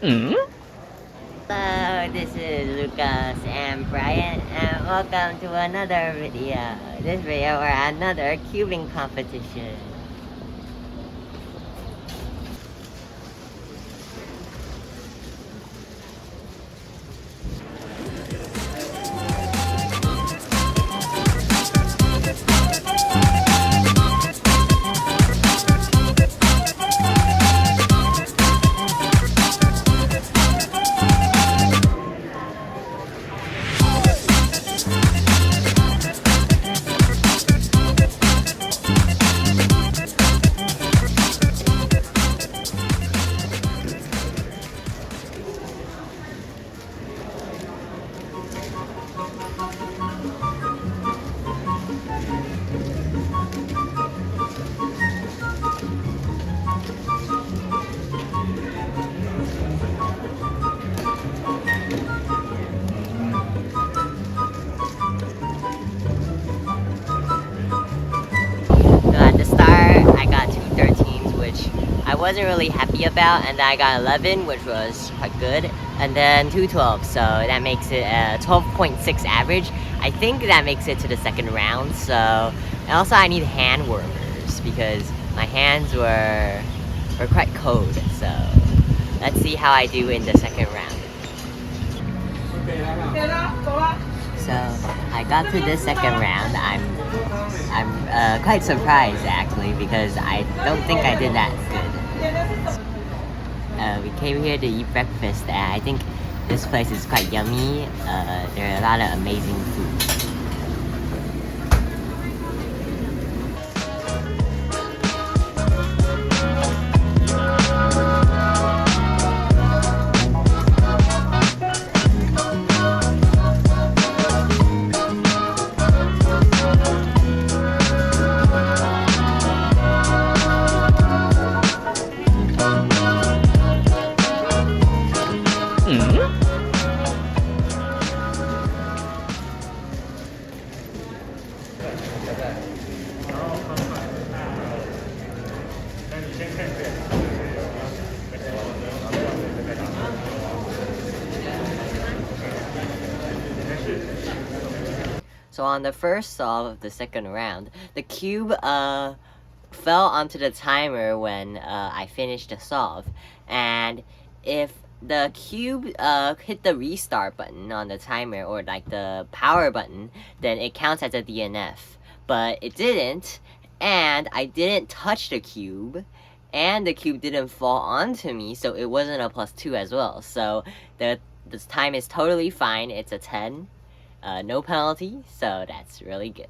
Hello, this is Lucas and Brian, and welcome to another video. This video we're at another cubing competition. I wasn't really happy about, and then I got 11, which was quite good, and then 212, so that makes it a 12.6 average. I think that makes it to the second round. So, and also I need hand warmers because my hands were quite cold. So let's see how I do in the second round. So I got to the second round. I'm quite surprised actually because I don't think I did that good. We came here to eat breakfast, and I think this place is quite yummy. There are a lot of amazing food. So on the first solve of the second round, the cube fell onto the timer when I finished the solve. And if the cube hit the restart button on the timer, or like the power button, then it counts as a DNF. But it didn't, and I didn't touch the cube, and the cube didn't fall onto me, so it wasn't a +2 as well. So this time is totally fine. It's a 10. No penalty, so that's really good.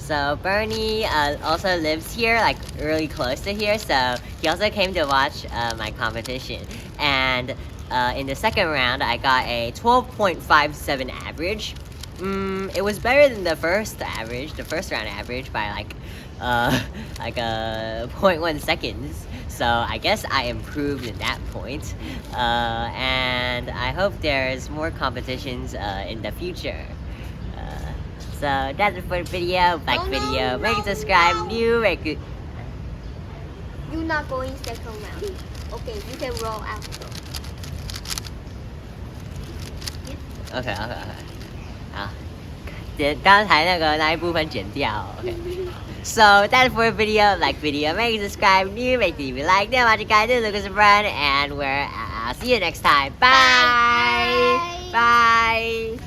So Bernie also lives here, like really close to here, so he also came to watch my competition. And in the second round, I got a 12.57 average. It was better than the first round average by like 0.1 seconds. So I guess I improved at that point. And I hope there's more competitions in the future. So that's it for the video. Video, make it subscribe, new, make it. You're not going second round. Okay, you can roll out. Okay. 好，刚才那一部分剪掉。Okay. So that's it for the video. Video, make it subscribe, new, make it like. Then watch you guys. This is Lucas and Brian, and I'll see you next time. Bye. Bye. Bye.